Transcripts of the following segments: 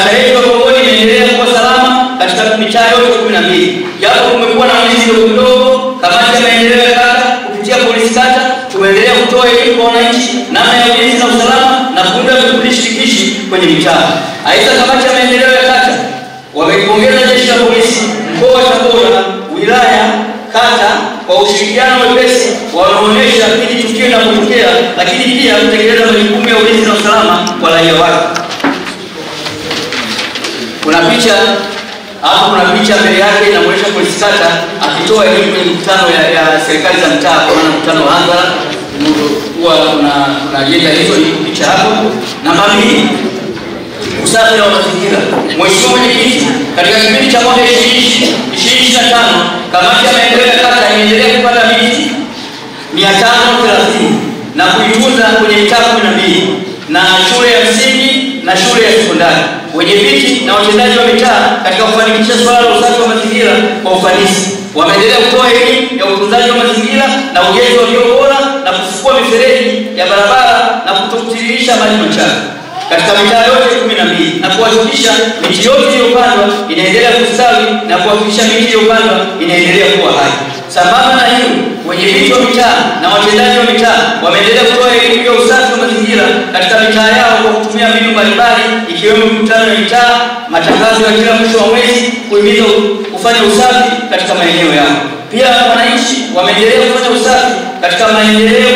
kata yetu ya Kongoni inaendelea kuwa salama katika mitaa yote 12. Japo kumekuwa na wizi mdogo, kamati ya maendeleo ya kata kupitia polisi kata tumeendelea kutoa elimu kwa wananchi namna ya ulinzi na usalama na kuunda vikundi shirikishi kwenye mitaa. Aidha, kamati ya maendeleo ya kata wamepongeza jeshi la polisi mkoa wa Tabora, wilaya, kata kwa ushirikiano wepesi wanaoonyesha pindi tukio linapotokea, lakini pia kutekeleza majukumu ya ulinzi na usalama kwa raia wake. Kuna picha mbele yake inaonyesha polisi kata akitoa elimu kwenye mkutano ya serikali za mtaa, kwa maana mkutano wa hadhara. Huwa kuna ajenda hizo, iko picha hapo. Namba 2, usafi wa mazingira. Mheshimiwa Mwenyekiti, katika kipindi cha mwaka 2025 kamati ya maendeleo ya kata imeendelea kupanda miti 530 na kuitunza kwenye mitaa 12 na shule ya msingi na shule ya sekondari. Wenyeviti na watendaji wa mitaa katika kufanikisha swala la usafi wa mazingira kwa ufanisi wameendelea kutoa elimu ya utunzaji wa mazingira na ujenzi wa vyoo bora na kufukua mifereji ya barabara na kutotiririsha maji machafu katika mitaa yote 12 na kuhakikisha miti yote iliyopandwa inaendelea kustawi na kuhakikisha miti iliyopandwa inaendelea kuwa hai. Sambamba na hiyo, wenyeviti wa mitaa na watendaji wa mitaa wameendelea kutoa elimu ya usafi wa mazingira katika mitaa yao kwa kutumia mbinu mbalimbali, ikiwemo mikutano ya mitaa, matangazo ya kila mwisho wa mwezi kuhimiza kufanya usafi katika maeneo yao. Pia wananchi wameendelea kufanya usafi katika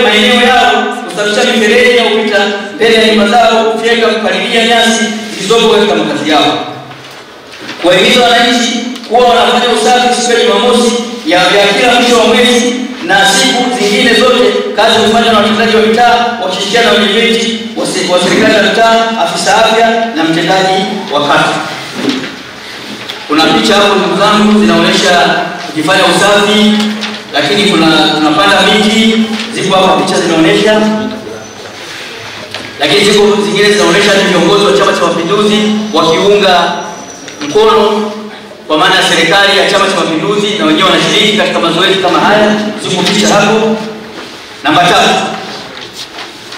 maeneo yao, kusafisha mifereji ya upita mbele ya nyumba zao, kufyeka, kupalilia nyasi zilizopo katika makazi yao. Kuwahimiza wananchi kuwa wanafanya usafi siku ya Jumamosi ya kila mwisho wa mwezi na siku zingine zote kazi hufanywa na watendaji wa mitaa wakishirikiana na wenyeviti wa serikali ya mitaa, afisa afya na mtendaji wa kata. Kuna picha hapo ndugu zangu zinaonyesha kufanya usafi, lakini tunapanda miti, zipo hapa picha zinaonyesha, lakini zipo zingine zinaonyesha viongozi wa Chama cha Mapinduzi wakiunga mkono kwa maana ya serikali ya Chama cha Mapinduzi na wenyewe wanashiriki katika mazoezi kama haya. Zipo picha hapo. Namba 3,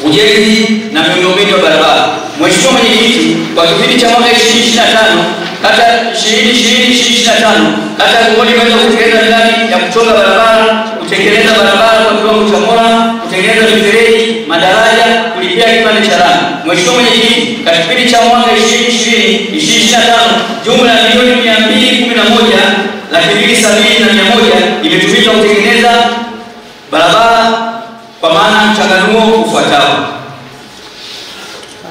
ujenzi na miundombinu ya barabara. Mheshimiwa Mwenyekiti, kwa kipindi cha mwaka 2025 kata 2025 kata ya Kongoni imeweza kutekeleza miradi ya kuchonga barabara, kutengeneza barabara kwa kiwango cha mola, kutengeneza mifereji, madaraja, kulipia kipande cha lami. Mheshimiwa Mwenyekiti, katika kipindi cha mwaka 2025 jumla ya milioni 211,270,100 imetumika kutengeneza barabara kwa maana mchanganuo ufuatao.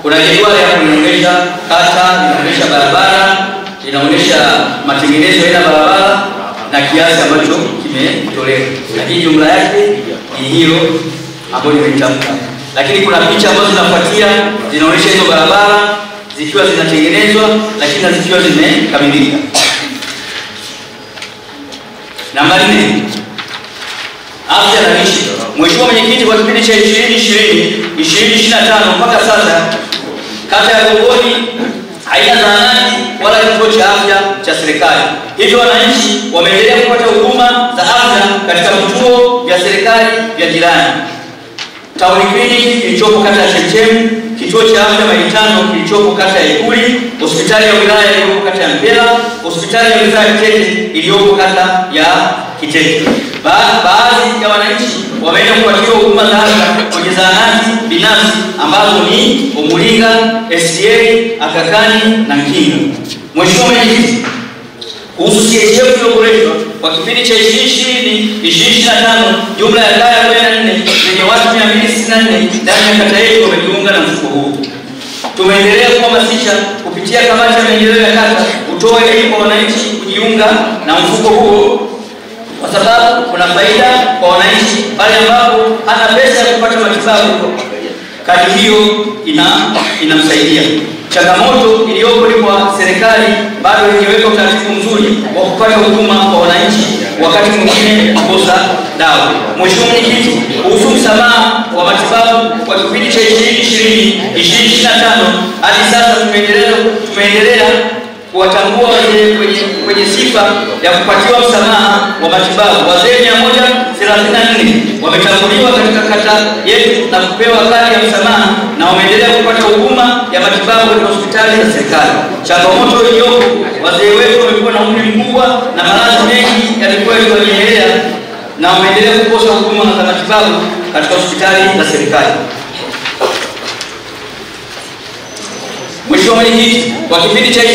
Kuna jedwali ya kuonyesha kata, inaonyesha barabara, inaonyesha matengenezo ya barabara na kiasi ambacho kimetolewa. Lakini jumla yake ni hiyo ambayo nimetamka. Lakini kuna picha ambazo zinafuatia zinaonyesha hizo barabara zikiwa zinatengenezwa lakini zikiwa zimekamilika. Namba 4, afya na lishe. Mheshimiwa Mwenyekiti, kwa kipindi cha 2020-2025 mpaka sasa kata ya Kongoni haina zahanati wala kituo cha afya cha serikali. Hivyo wananchi wameendelea kupata huduma za afya katika vituo vya serikali vya jirani. Town Clinic kilichopo kata ya Chemchem, kituo cha afya Maitano kilichopo kata ya Ikuli, hospitali ya wilaya iliyopo kata ya Mpela, hospitali ya wilaya ya Kitete iliyopo kata ya Kitete. Baadhi ya wananchi wameenda kupatiwa huduma za afya kwenye zahanati binafsi ambazo ni Omulinga, SDA, Aga Khan na Nkinga. Mheshimiwa Mwenyekiti, kuhusu CHF iliyoboreshwa kwa kipindi cha 2020-2025 jumla ya kaya 44 zenye watu 264 ndani ya kata yetu wamejiunga na mfuko huu. Tumeendelea kuhamasisha kupitia kamati ya maendeleo ya kata kutoa elimu kwa wananchi kujiunga na mfuko huo kwa sababu kuna faida kwa wananchi pale ambapo hana pesa ya kupata matibabu. Kadi hiyo inamsaidia. Changamoto iliyopo ni kwa serikali bado haijaweka utaratibu mzuri wa kupata huduma kwa wananchi, wakati mwingine kukosa dawa. Mheshimiwa Mwenyekiti, kuhusu msamaha wa matibabu kwa kipindi cha 2020-2025 hadi sasa tumeendelea kuwatambua wenye sifa ya kupatiwa msamaha wa matibabu wazee 100 34 wametambuliwa katika kata yetu na kupewa kadi ya msamaha na wameendelea kupata huduma ya matibabu katika hospitali za serikali. Changamoto iliyopo, wazee wetu wamekuwa na umri mkubwa na maradhi mengi yalikuwa yakiendelea na wameendelea kukosa huduma za matibabu katika hospitali za serikali. Mheshimiwa Mwenyekiti, kwa kipindi cha 2020-2025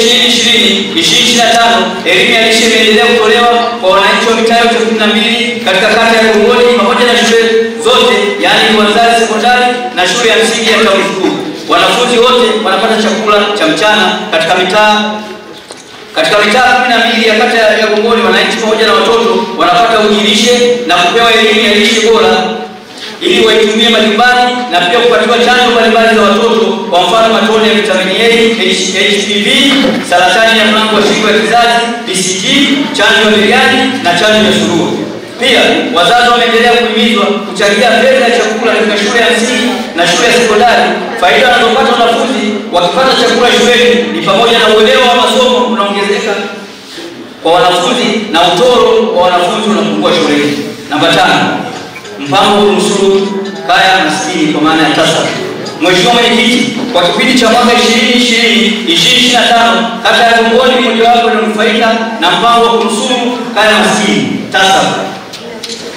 elimu ya lishe imeendelea kutolewa kwa wananchi wa mitaa yote 12 katika kata ya Gongoni pamoja na shule zote, yaani Mwanzali sekondari na shule ya msingi ya Tawi Kuu. Wanafunzi wote wanapata chakula cha mchana katika mitaa 12 ya kata ya Gongoni. Wananchi pamoja na watoto wanapata ujilishe na kupewa elimu ya lishe bora ili waitumie majumbani na pia kupatiwa chanjo mbalimbali za watoto, kwa mfano matone ya vitamini A, HPV, saratani ya mlango wa shingo ya kizazi, BCG, chanjo ya biliari na chanjo ya surua. Pia wazazi wameendelea kuhimizwa kuchangia fedha ya chakula katika shule ya msingi na shule ya sekondari. Faida wanazopata wanafunzi wakipata chakula shuleni ni pamoja na uelewa wa masomo unaongezeka kwa wanafunzi na utoro wa wanafunzi unapungua shuleni. Namba 5, mpango wa kunusuru kaya maskini kwa maana ya TASAF. Mheshimiwa Mwenyekiti, kwa kipindi cha mwaka 2020-2025 kata ya Gongoni mojawapo inanufaika na mpango wa kunusuru kaya maskini TASAF.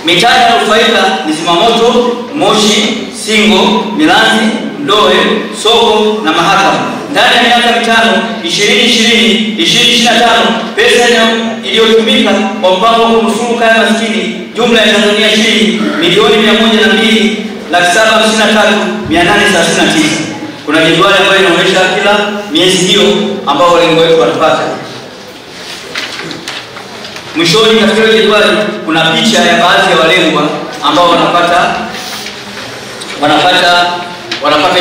Mitaa inayonufaika ni Zimamoto, Moshi, Singo, Milanzi, Mdoe, Soko na Mahakama. Ndani ya miaka mitano 2020-2025 pesa iliyotumika kwa mpango wa kunusuru kaya maskini jumla ya Tanzania shilingi milioni 102,753,839. Kuna jedwali ambayo inaonyesha kila miezi hiyo ambao walengo wetu wanapata. Mwishoni katika jedwali kuna picha ya baadhi ya walengwa ambao wanapata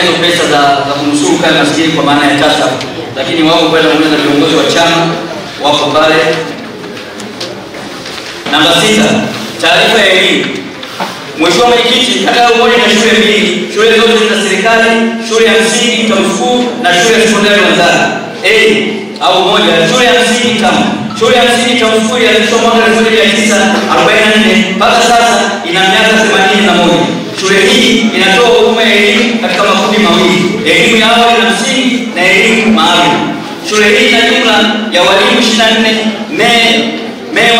hizo pesa za kunusuru kaya maskini kwa maana ya TASAF, lakini wao pale wanaona viongozi wa chama wako pale. Namba 6, taarifa ya elimu. Mheshimiwa Mwenyekiti, kata ya Gongoni na shule mbili, shule zote za serikali, shule ya msingi Tawi Kuu na shule ya sekondari Mwanzali. Shule ya msingi Tamu. Shule ya msingi Tawi Kuu ilianzishwa mwaka 1944 mpaka sasa ina miaka 81. Shule hii inatoa huduma ya elimu katika makundi mawili, elimu ya awali na msingi na elimu maalum. Shule hii ina jumla ya walimu 24, meya 8,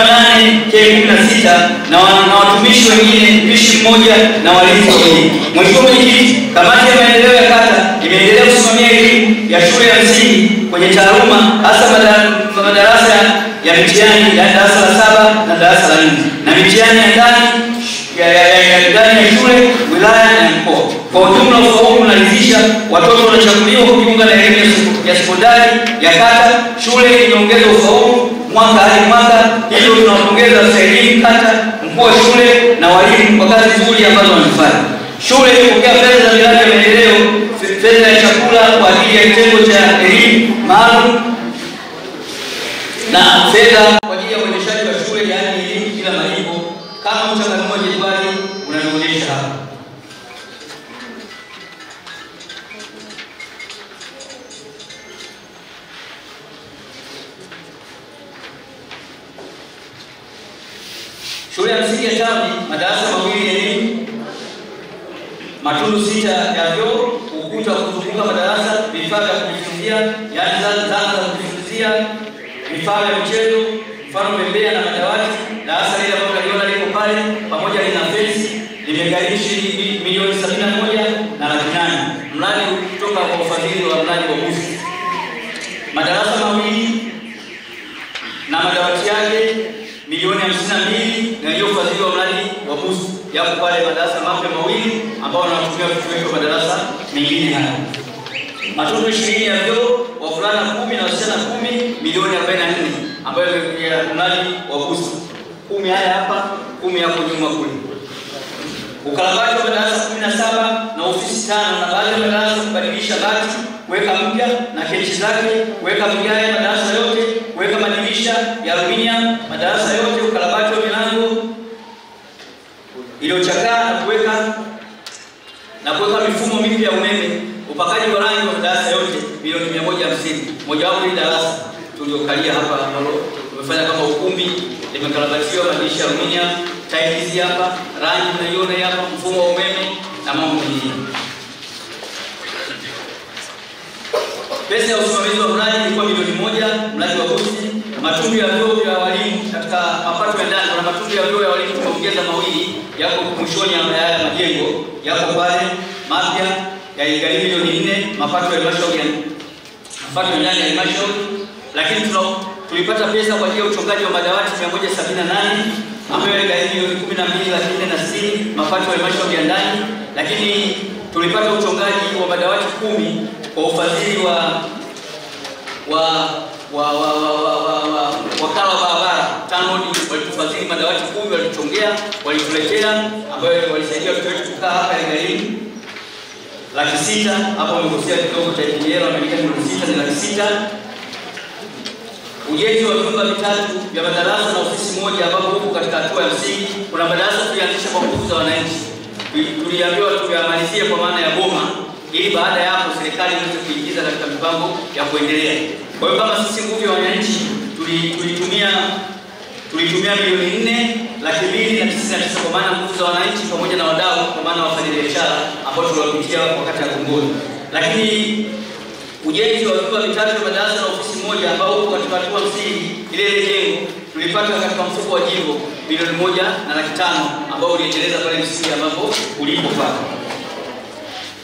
K16 na watumishi wengine 21 na walinzi wawili. Mheshimiwa Mwenyekiti, kamati ya maendeleo ya kata imeendelea kusimamia elimu ya shule ya msingi kwenye taaluma, hasa madarasa ya mitihani ya darasa la 7 na darasa la 4 na mitihani ya ndani ya shule, wilaya na mkoa. Kwa ujumla ufaulu unaridhisha, watoto wanachaguliwa kujiunga na elimu ya sekondari ya kata. Shule imeongeza ufaulu mwaka hadi mwaka, hivyo tunawapongeza elimu kata, mkuu wa shule na walimu kwa kazi nzuri ambazo wanafanya. Shule imepokea fedha za miradi ya maendeleo, fedha ya chakula kwa ajili ya kitengo cha elimu maalum na fedha kwa ajili ya uendeshaji wa shule, yaani elimu bila malipo, kama mchanganuo wa jedwali unavyoonyesha hapa. Shule ya msingi ya Tawi, madarasa mawili ya elimu, matundu 6 ya vyoo, ukuta wa kuzunguka madarasa, vifaa vya kujifunzia, yaani zana za kujifunzia, vifaa vya michezo, mfano bembea na madawati. Darasa lile ambalo tunaliona liko pale pamoja na fence limegharimu shilingi milioni 71 na laki 8. Mradi kutoka kwa ufadhili wa mradi wa BOOST. Madarasa mawili na madawati yake milioni 52 na hiyo ufadhili wa mradi wa BOOST. Yapo pale madarasa mapya mawili ambao wanatumia kuweka madarasa mengine haya. Matundu 20 ya vyoo, wavulana 10 na wasichana 10, milioni 44 ambayo ni mradi wa BOOST. 10 haya hapa, 10 hapo nyuma kule. Ukarabati wa madarasa 17 na ofisi 5 na baadhi ya madarasa kubadilisha bati, kuweka mpya na kenchi zake, kuweka vigae madarasa yote, kuweka madirisha ya aluminium madarasa yote, ukarabati wa milango iliyochakaa na kuweka mifumo mipya ya umeme, upakaji wa rangi wa madarasa yote milioni 150. Mojawapo ni darasa tuliokalia hapa ambalo tumefanya kama ukumbi, limekarabatiwa madirisha ya aluminium tailizi hapa, rangi tunaiona hapa, mfumo wa umeme na mambo mengine. Pesa ya usimamizi wa mradi ilikuwa milioni 1, mradi wa busi. Matundu ya vyoo vya walimu katika mapato ya ndani, kuna matundu ya vyoo ya walimu tumeongeza 2 yako mwishoni ya majengo yako pale mapya ya iligharimu milioni 4, mapato ya halmashauri ndani ya halmashauri. Lakini tulipata pesa kwa ajili ya uchongaji wa madawati 178 ambayo iligharimu milioni 12,460, mapato ya halmashauri ya ndani. Lakini tulipata uchongaji wa madawati 10 kwa ufadhili wa wakala wa barabara TANROADS. Walitufadhili madawati 10, walichongea, walituletea, ambayo walisaidia watu wetu kukaa hapa iligharimu $600,000. Hapo wamekosea kidogo, TPL wameandika milioni 6 ni $600,000. Ujenzi wa vyumba 3 vya madarasa na ofisi moja ambapo huko katika hatua ya msingi. Kuna madarasa tulianzisha kwa nguvu za wananchi. Tuliambiwa tuyamalizie kwa maana ya boma, ili baada ya hapo serikali iweze kuingiza katika mipango ya kuendelea. Kwa hiyo kama sisi nguvu ya wananchi tulitumia milioni 4,299 kwa maana nguvu za wananchi pamoja na wadau, kwa maana wafanyabiashara ambao tuliwapitia wakati wa Gongoni. Lakini ujenzi wa vyumba 3 vya madarasa na ofisi moja ambao huko katika hatua msingi ile jengo tulipata katika mfuko wa jimbo milioni 1,500,000 ambao uliendeleza pale msingi ambapo ulipo pale.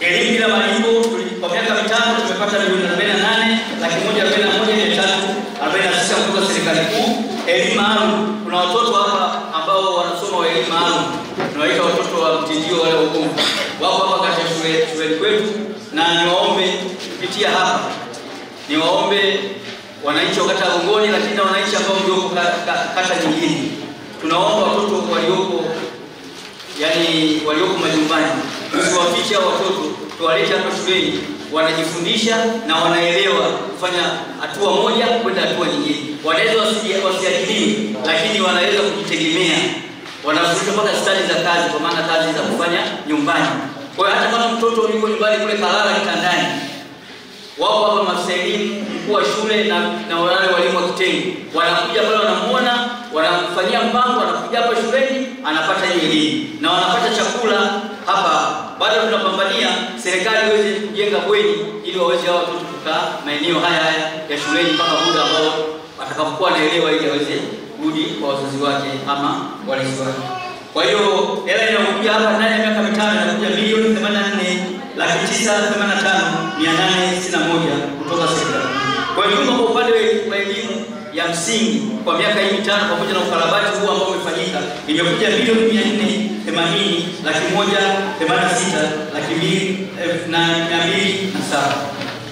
Elimu bila malipo kwa miaka 5 tumepata milioni 48,141,346 kutoka serikali kuu. Elimu maalum, kuna watoto hapa ambao wanasoma wa elimu maalum, tunawaita watoto wa mtindio wale wagonjwa, wako hapa katika shule kwetu, na niwaombe kupitia hapa, niwaombe wananchi wa kata ya Gongoni, lakini na wananchi ambao walioko kata nyingine, tunaomba watoto walioko majumbani tusiwafiche watoto, tuwalete hapa shuleni, wanajifundisha na wanaelewa kufanya hatua moja kwenda hatua nyingine. Wanaweza wasiajiriwe, lakini wanaweza kujitegemea, wanafundishwa mpaka stadi za kazi, kwa maana kazi za kufanya nyumbani. Kwa hiyo hata kama mtoto yuko nyumbani kule kalala kitandani, wao hapa maafisa elimu, mkuu wa shule na wale walimu wa kitengo wanakuja pale, wanamuona, wanamfanyia mpango, anakuja hapa shuleni, anapata hiyo elimu na wanapata chakula hapa. Bado tunapambania serikali iweze kujenga bweni ili waweze hao watoto kukaa maeneo haya ya shuleni mpaka muda ambao atakapokuwa anaelewa, ili aweze kurudi kwa wazazi wake ama walezi wake. Kwa hiyo hela inayokuja hapa ndani ya miaka 5 inakuja milioni 84,985,861 kutoka serikali. Kwa hiyo kwa upande wa elimu ya msingi kwa miaka hii 5 pamoja na ukarabati huu ambao umefanyika, imekuja milioni 480,86,207.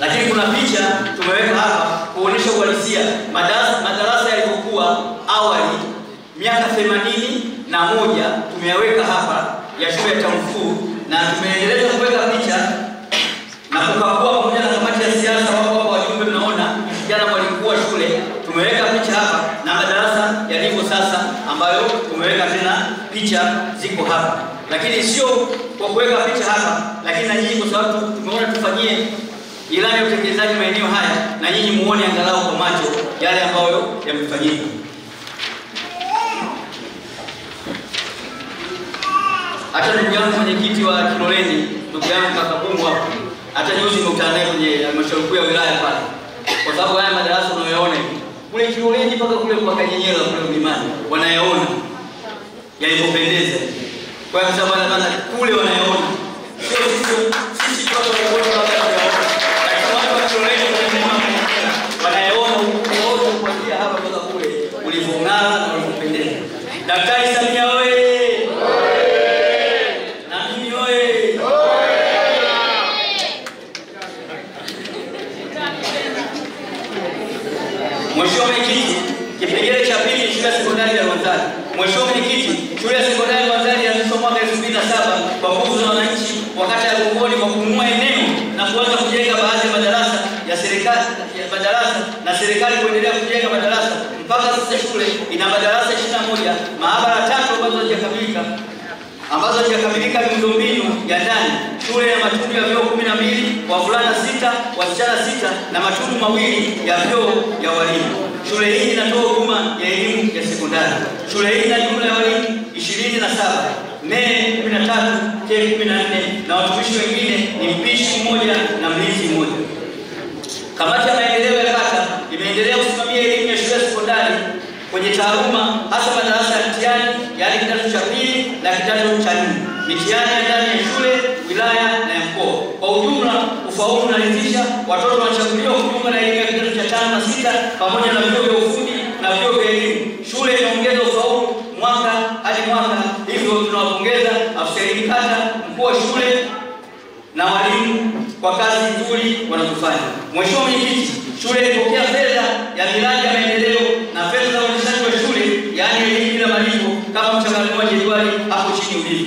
Lakini kuna picha tumeweka hapa kuonesha uhalisia madarasa yalivyokuwa awali miaka 81 tumeyaweka hapa ya shule ya Tamfuu, na tumeendeleza kuweka picha na kukagua pamoja na kamati ya siasa. Wako wajumbe, mnaona kijana mwalimu mkuu wa shule, tumeweka picha hapa na madarasa yalivyo sasa, ambayo tumeweka tena picha ziko hapa. Lakini sio kwa kuweka picha hapa, lakini na nyinyi, kwa sababu tumeona tufanyie ilani ya utekelezaji maeneo haya, na nyinyi muone angalau kwa macho yale ambayo yamefanyika. Hata ndugu yangu mwenyekiti wa Kiloleni, ndugu yangu kaka Bungu hapo, hata juzi nimekutana naye kwenye halmashauri kuu ya wilaya pale, kwa sababu haya madarasa unayoona kule Kiloleni mpaka kule kwa Kanyenyela kule Mlimani wanayaona yalipopendeza. Kwa sababu bana kule wanayaona, sio sisi watu wa Kiloleni wanayaona, lakini watu wa Kiloleni wanayaona huko kuanzia hapa mpaka kule ulivong'ara na ulipopendeza. Daktari Samia wewe, Mheshimiwa Mwenyekiti, kipengele cha pili, shule ya sekondari ya Rwandani. Mheshimiwa Mwenyekiti, shule ya sekondari ya Rwandani ilianzishwa mwaka 2007 kwa nguvu za wananchi wa kata ya Gongoni kwa kununua eneo na kuanza kujenga baadhi ya madarasa ya serikali na serikali kuendelea kujenga madarasa mpaka sasa shule ina madarasa 21, maabara 3 ambazo hazijakamilika miundombinu ya ndani. Shule ya matundu ya vyoo 12, wavulana 6, wasichana 6 na matundu 2 ya vyoo ya walimu. Shule hii inatoa huduma ya elimu ya sekondari. Shule hii ina jumla ya walimu 27, Mei 13, K 14 na watumishi wengine ni mpishi mmoja na mlinzi mmoja. Kamati ya maendeleo ya kata imeendelea kusimamia elimu ya shule sekondari kwenye taaluma hasa madarasa ya mtihani, yaani kidato cha pili na kidato cha 4, mitihani ya ndani ya shule, wilaya na ya mkoa. Kwa ujumla, ufaulu unaridhisha. Watoto wanachaguliwa kujiunga na elimu ya kidato cha 5 na 6 pamoja na vyuo vya ufundi na vyuo vya elimu. Shule inaongeza ufaulu mwaka hadi mwaka, hivyo tunawapongeza afisa elimu kata, mkuu wa shule na walimu kwa kazi nzuri wanazofanya. Mheshimiwa Mwenyekiti, shule ilipokea fedha ya miradi ya maendeleo na fedha za uendeshaji wa shule, yaani elimu bila malipo, kama mchanganuo wa jedwali hapo chini ulivyo.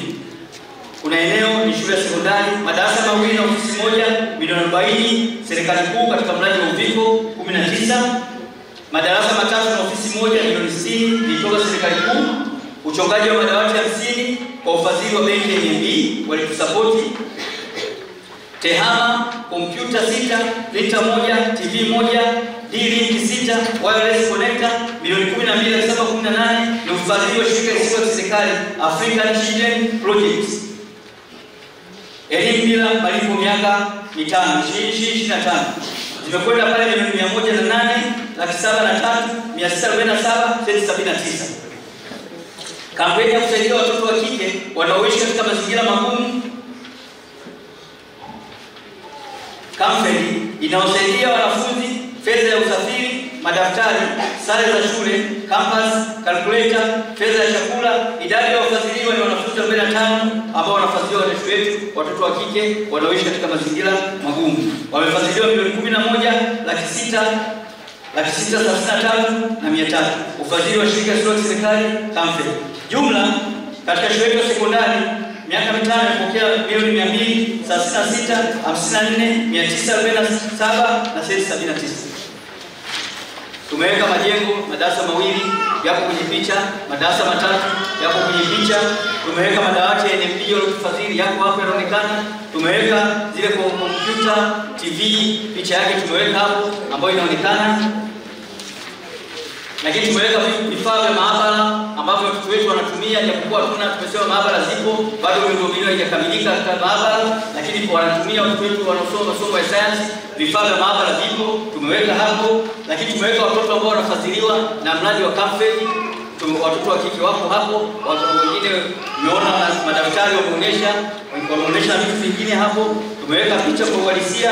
Kuna eneo ni shule ya sekondari, madarasa mawili na ofisi moja, milioni 40 serikali kuu katika mradi wa Uviko 19, madarasa matatu na ofisi moja, milioni 60 kutoka serikali kuu, uchongaji wa madawati 50 kwa ufadhili wa benki ya NMB walitusapoti, tehama, kompyuta 6, printer 1, TV 1, D-Link 6, wireless connector, milioni 12,718 na ufadhili wa shirika lisilo la serikali African Children Project. Elimu bila malipo miaka 5, 2025 zimekwenda pale milioni 108,703,947 Kampeni ya kusaidia watoto wa kike wanaoishi katika mazingira magumu. Kampeni inawasaidia wanafunzi fedha ya usafiri, madaftari, sare za shule, campus, calculator, fedha ya chakula. Idadi ya wafadhiliwa ni wanafunzi 45 ambao wanafadhiliwa na shule yetu, watoto wa kike wanaoishi katika mazingira magumu. Wamefadhiliwa milioni 11,633,300 ufadhili wa shirika lisilo la serikali Kampeni. Jumla katika shule yetu ya sekondari miaka mitano imepokea milioni 236,54,947 na senti 79. Tumeweka majengo, madarasa mawili yako kwenye picha, madarasa matatu yako kwenye picha. Tumeweka madawati ya NMB yaliyofadhili yako hapo yanaonekana. Tumeweka zile kompyuta, TV, picha yake tumeweka hapo ambayo inaonekana. Lakini tumeweka vifaa vya maabara ambavyo watoto wetu wanatumia, japokuwa tumesema maabara zipo, bado miundombinu haijakamilika katika maabara, lakini kwa wanatumia watoto wetu wanaosoma masomo ya sayansi, vifaa vya maabara vipo, tumeweka hapo. Lakini tumeweka watoto ambao wanafadhiliwa na mradi wa Kampeni, watoto wa kike wako hapo, watu wengine umeona madaftari wameonyesha vitu vingine hapo. Tumeweka picha kwa uhalisia.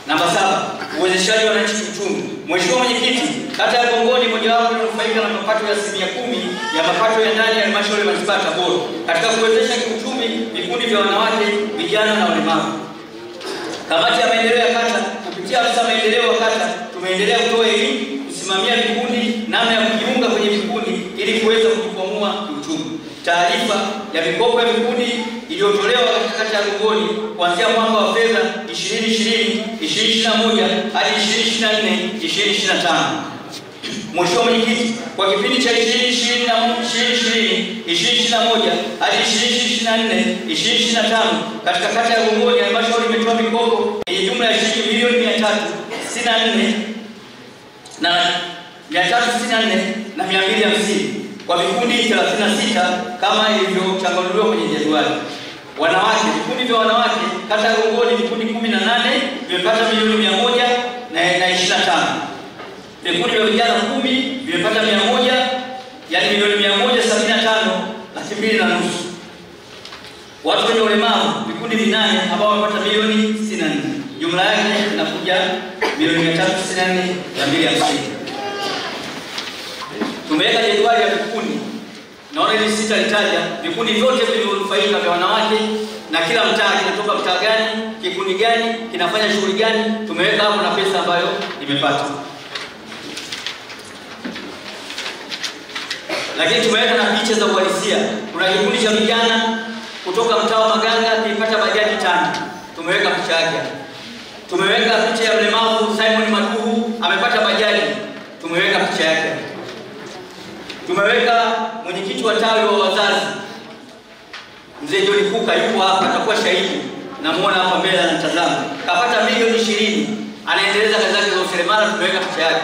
Namba 7, uwezeshaji wa wananchi kiuchumi. Mheshimiwa Mwenyekiti, kata ya Gongoni mojawapo inanufaika na mapato ya 10% ya mapato ya ndani ya halmashauri ya manispaa ya Tabora katika kuwezesha kiuchumi vikundi vya wanawake, vijana na walemavu. Kamati ya maendeleo ya kata kupitia afisa maendeleo wa kata tumeendelea kutoa elimu, kusimamia vikundi, namna ya kujiunga kwenye vikundi ili kuweza kujikwamua kiuchumi. Taarifa ya mikopo ya vikundi iliyotolewa katika kata ya Gongoni kuanzia mwaka wa fedha 2020-2021 hadi 2024-2025. Mheshimiwa Mwenyekiti, kwa kipindi cha 2020-2021 hadi 2024-2025 katika kata ya Gongoni halmashauri imetoa mikopo yenye jumla ya shilingi milioni 364,250 kwa vikundi 36 kama ilivyochanganuliwa kwenye jedwali. Wanawake, vikundi vya wanawake kata ya Gongoni vikundi 18 vimepata milioni 125. Vikundi vya vijana 10 vimepata 100, yani milioni 175,200,000. Watu wenye ulemavu vikundi 8 ambao wamepata milioni 64. Jumla yake inakuja milioni 364,250. Tumeweka jedwali ya vikundi. Naona hivi sitalitaja vikundi vyote vilivyonufaika vya wanawake na kila mtaa kinatoka mtaa gani, kikundi gani, kinafanya shughuli gani. Tumeweka hapo na pesa ambayo imepata. Lakini tumeweka na picha za uhalisia. Kuna kikundi cha vijana kutoka mtaa wa Maganga kilipata bajaji 5. Tumeweka picha yake. Tumeweka picha ya mlemavu Simon Maduhu amepata bajaji. Tumeweka picha yake. Tumeweka mwenyekiti wa tawi wa wazazi Mzee John Kuka yuko hapa, atakuwa shahidi. Namuona hapa mbele anatazama. Kapata milioni 20. Anaendeleza kazi zake za useremala, tumeweka picha yake.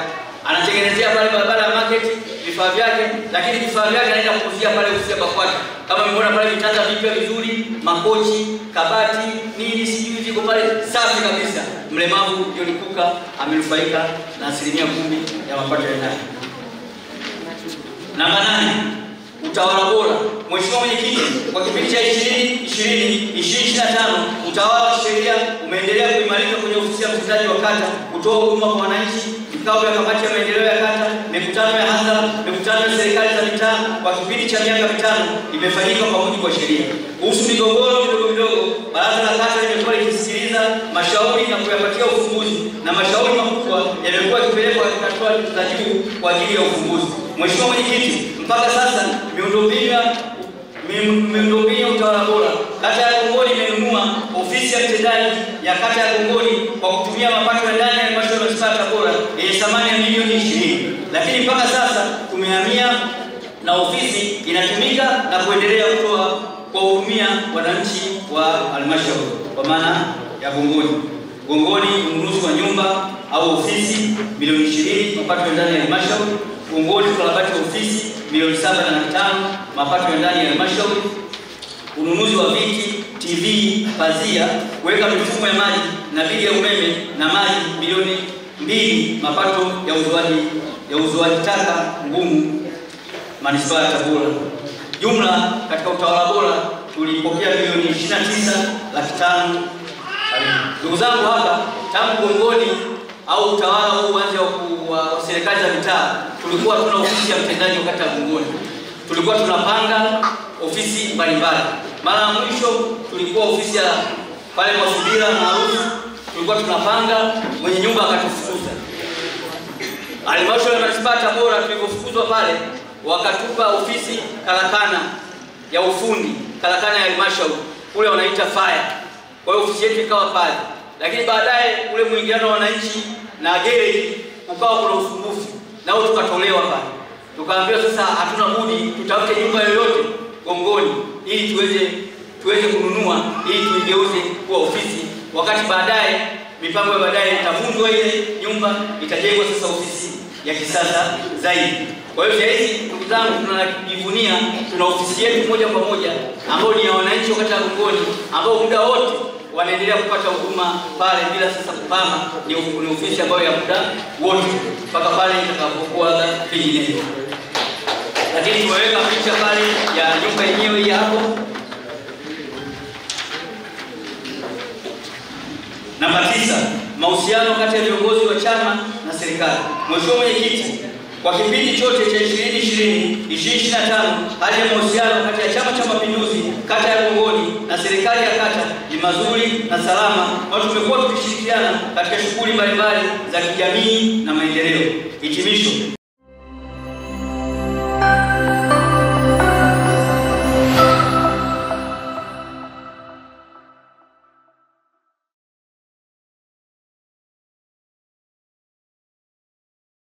anatengenezea pale barabara ya market vifaa vyake, lakini vifaa vyake anaenda kuuzia pale ofisi ya BAKWATA. Kama mmeona pale vitanda vipya vizuri, makochi, kabati, nini sijui ziko pale safi kabisa. Mlemavu John Kuka amenufaika na 10% ya mapato ya ndani. Namba 8, utawala bora. Mheshimiwa Mwenyekiti, kwa kipindi cha 2020-2025 utawala wa sheria umeendelea kuimarika kwenye ofisi ya mtendaji wa kata, kutoa huduma kwa wananchi, vikao vya kamati ya maendeleo ya kata, mikutano ya hadhara, mikutano ya serikali za mitaa kwa kipindi cha miaka 5 imefanyika kwa mujibu wa sheria. Kuhusu migogoro midogo, baraza la kata limekuwa likisikiliza mashauri na kuyapatia ufumbuzi, na mashauri makubwa yamekuwa yakipelekwa katika hatua za juu kwa ajili ya ufumbuzi. Mheshimiwa Mwenyekiti, mpaka sasa miundombinu ya utawala bora, kata ya Gongoni imenunua ofisi ya mtendaji ya kata ya Gongoni kwa kutumia mapato ya ndani ya halmashauri ya manispaa ya Tabora yenye thamani ya milioni 20. Lakini mpaka sasa tumehamia na ofisi inatumika na kuendelea kuwahudumia wananchi wa halmashauri kwa maana ya Gongoni. Gongoni ununuzi wa nyumba au ofisi milioni 20 mapato ya ndani ya halmashauri. Gongoni ukarabati wa ofisi milioni 7.5 mapato ya ndani ya halmashauri. Ununuzi wa viti, TV, pazia, kuweka mifumo ya maji na bili ya umeme na maji milioni 2 mapato ya uzoaji taka ngumu manispaa ya Tabora. Jumla katika utawala bora tulipokea milioni 29,500,000. Ndugu zangu, hapa tangu Gongoni au utawala huu uanze wa serikali za mitaa tulikuwa tuna ofisi ya mtendaji wa kata ya Gongoni. Tulikuwa tunapanga ofisi mbalimbali. Mara ya mwisho tulikuwa ofisi ya pale kwa Subira na harusi, tulikuwa tunapanga, mwenye nyumba akatufukuza. Halmashauri ya manispaa ya Tabora tulipofukuzwa pale wakatupa ofisi karakana ya ufundi, karakana ya halmashauri kule wanaita fire. Kwa hiyo ofisi yetu ikawa pale. Lakini baadaye ule mwingiliano wa wananchi na gereji ukawa kuna usumbufu, nao tukatolewa pale. Tukaambiwa sasa hatuna budi tutafute nyumba yoyote Gongoni ili tuweze kununua ili tuigeuze kuwa ofisi. Wakati baadaye mipango ya baadaye itavunjwa, ile nyumba itajengwa sasa ofisi ya kisasa zaidi. Kwa hiyo hizi ndugu zangu, tunajivunia tuna ofisi yetu moja kwa moja ambayo ni ya wananchi wa kata ya Gongoni, ambao muda wote wanaendelea kupata huduma pale bila sasa kupama. Ni ofisi ambayo ya muda wote mpaka pale itakapokuwa vinginevyo. Lakini tumeweka picha pale ya nyumba yenyewe hii hapo. Namba 9, mahusiano kati ya viongozi wa chama na serikali. Mheshimiwa Mwenyekiti, kwa kipindi chote cha 2020-2025 hali ya mahusiano kati ya Chama cha Mapinduzi kata ya Gongoni na serikali ya kata ni mazuri na salama, na tumekuwa tukishirikiana katika shughuli mbalimbali za kijamii na maendeleo. Hitimisho,